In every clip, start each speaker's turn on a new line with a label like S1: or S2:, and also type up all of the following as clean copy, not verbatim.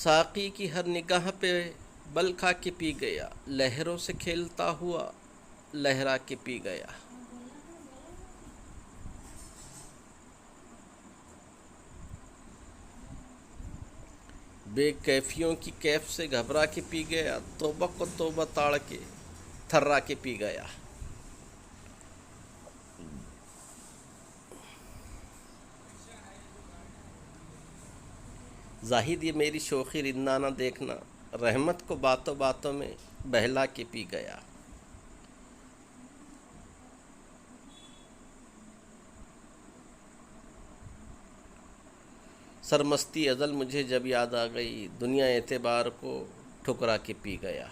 S1: साकी की हर निगाह पे बल खा के पी गया, लहरों से खेलता हुआ लहरा के पी गया। बेकैफियों की कैफ से घबरा के पी गया, तौबा को तौबा ताड़ के थर्रा के पी गया। जाहिद ये मेरी शोखी रिंदा न देखना, रहमत को बातों बातों में बहला के पी गया। सरमस्ती अज़ल मुझे जब याद आ गई, दुनिया एतबार को ठुकरा के पी गया।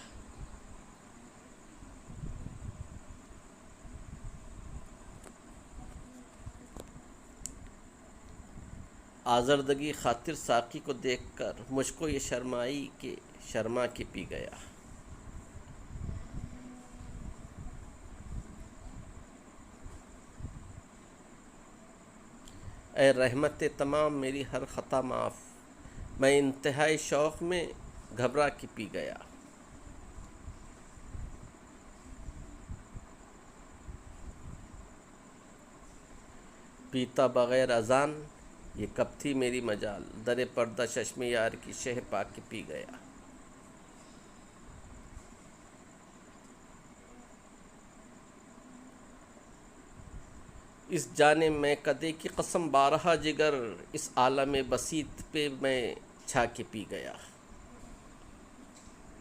S1: आज़रदगी खातिर साकी को देखकर मुझको ये शर्माई के शर्मा के पी गया। ए रहमत तमाम मेरी हर ख़ता माफ़, मैं इंतहाई शौक़ में घबरा के पी गया। पीता बग़ैर अज़ान ये कब थी मेरी मजाल, दरे पर्दा चश्मे यार की शह पा के पी गया। इस जाने मैं कदे की कसम बारहा जिगर, इस आलम बसीत पे मैं छा के पी गया।